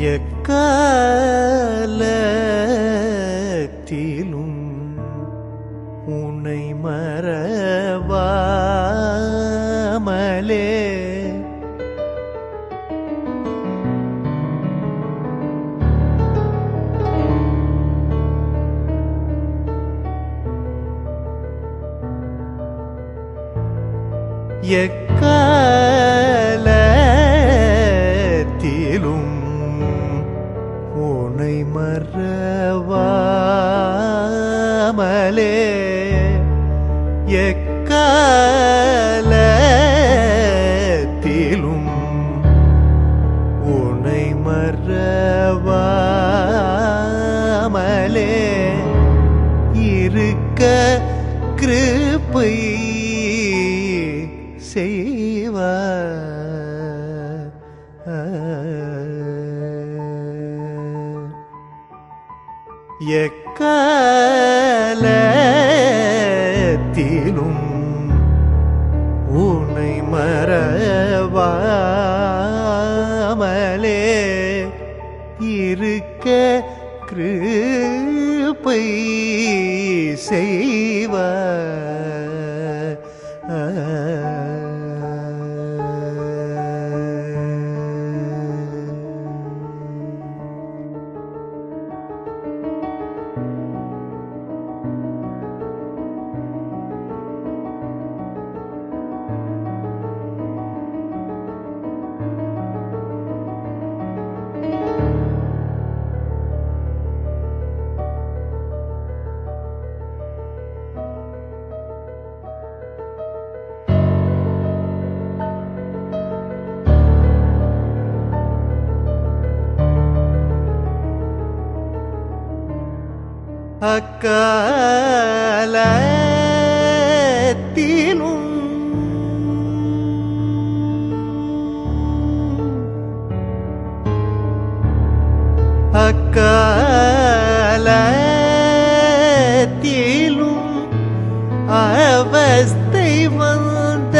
எக்காலத்திலும் உன்னை மறவாமலே எக்காலத்திலும் உன்னை மறவாமலே எக்காலத்திலும் உன்னை மறவாமலே இருக்க கிருபை செய்வார். எக்காலத்திலும் உன்னை மறவாமலே இருக்க கிருபை செய்வார். அக்காலத்திலும் அக்காலத்திலும் அவஸ்தை வந்தணுகாமல்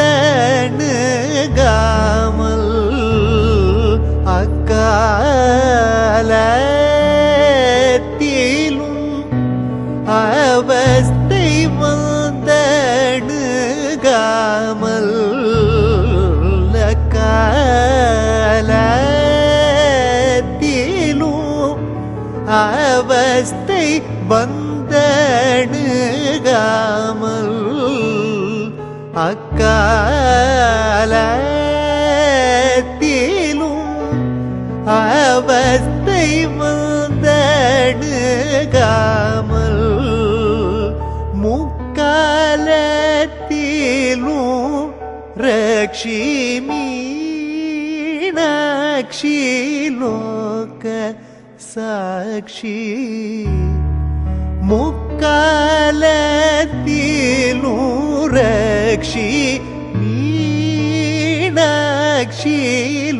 அக்காலத்திலும் அவஸ்தை வந்தணுகாமல் அக்காலத்திலும் அவஸ்தை வந்தணுகாமல் அக்காலத்திலும் அவஸ்தை வந்தணுகாமல் முக்காலத்திலும் ரக்ஷி மீனாட்சி லோக சாட்சி முக்காலத்திலும் ரக்ஷி மீனாட்சி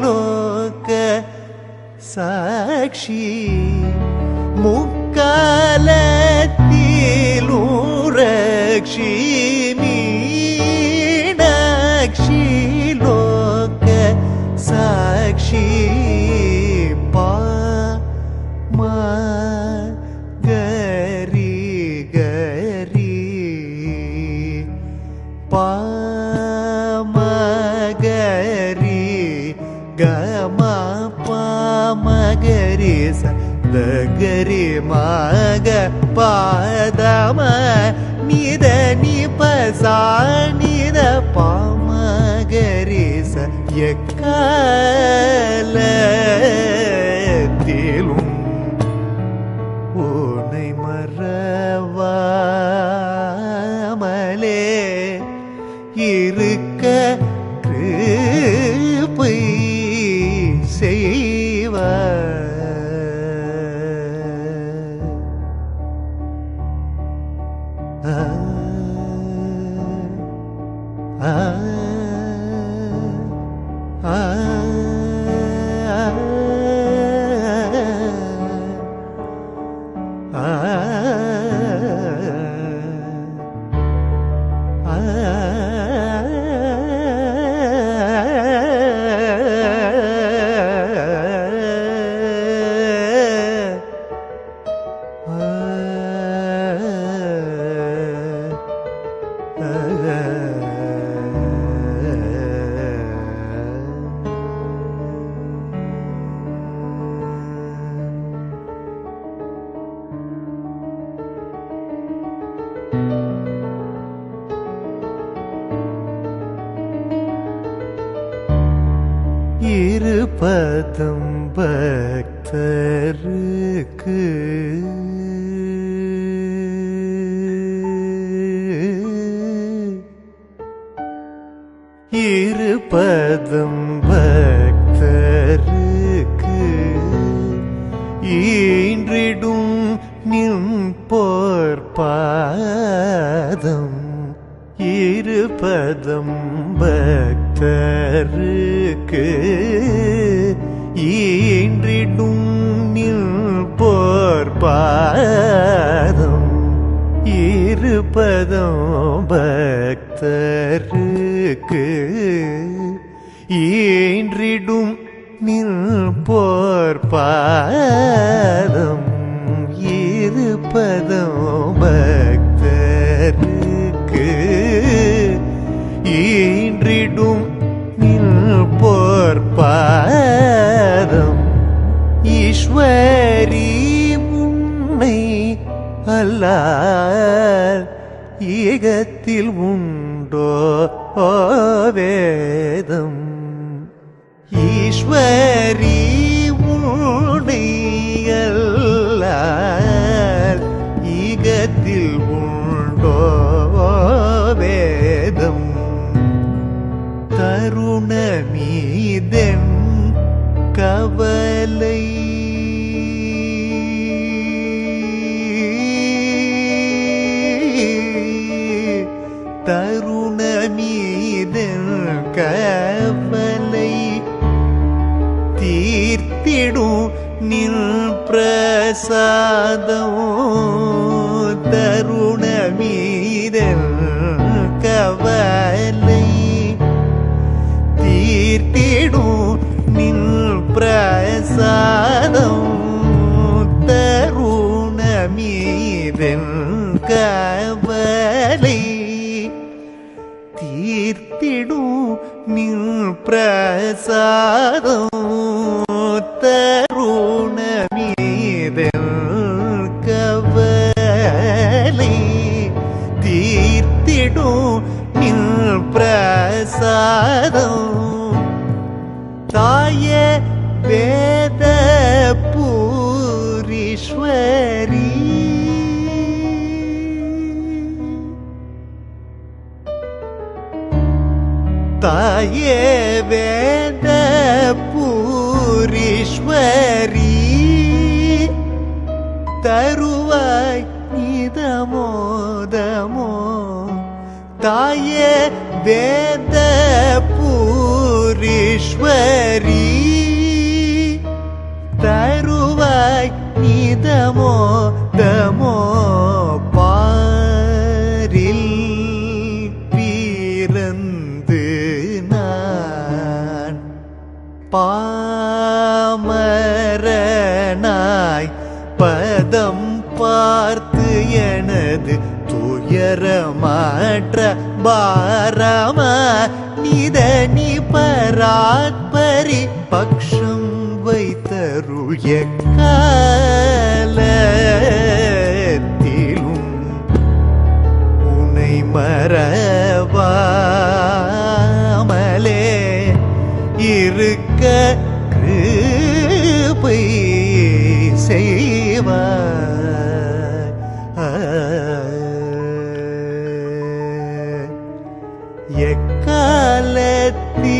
லோக சாட்சி முக்காலத்திலும் ரக்ஷி மீனாட்சி லோக சாட்சி பாமகரி கரி பாமகரி கம பாமகரி சதகரி மக பாதம நித நிபசா நித பாமகரி ச எக்காலத்திலும் உன்னை மறவாமலே இருக்க கிருபை செய்வார். இருபதம் பக்தருக்கு இருபதம் பக்தருக்கு ஈன்றிடும் நின் போர்பாதம் இருபதம் பக்தருக்கு ஈன்றிடும் நின் போர்பாதம் இருபதம் பக்தருக்கு ஈன்றிடும் நின் போர்பாதம் இருபதம் பக்தருக்கு ஈன்றிடும் நின் போர்பாதம் ஈஸ்வரி உன்னை அல்லால் ஈகத்தில் உண்டோ வேதம் ஈஸ்வரி உன்னை அல்லால் ஈகத்தில் உண்டோ வேதம் தருணமீதென் கவலை தருணமீதென் கவலை தீர்த்திடும் நின் பிரசாதம் தருணமீதென் கவலை தீர்த்திடும் நின் பிரசாதம் தருணமீதென் கவலை தீர்த்திடும் நின் பிரசாதம் தருணமீதென் கவலை தீர்த்திடும் நின் பிரசாதம் தாயே வேத பூரீஸ்வரி தாயே வேத பூரீஸ்வரி தருவாய் நிதமோதமோ தாயே வேத பூரீஸ்வரி தருவாய் நிதமோதமோ பாரில் பிறந்து நான் பாமரனாய் பதம் பார்த்து எனது துயரமாற்ற பாரமா நிதனி பராத்பரி பக்ஷம் வைத்தருய காலத்திலும் உனை மறவாமலே இருக்க கிருபை செய்வாய் எக்காலத்தில்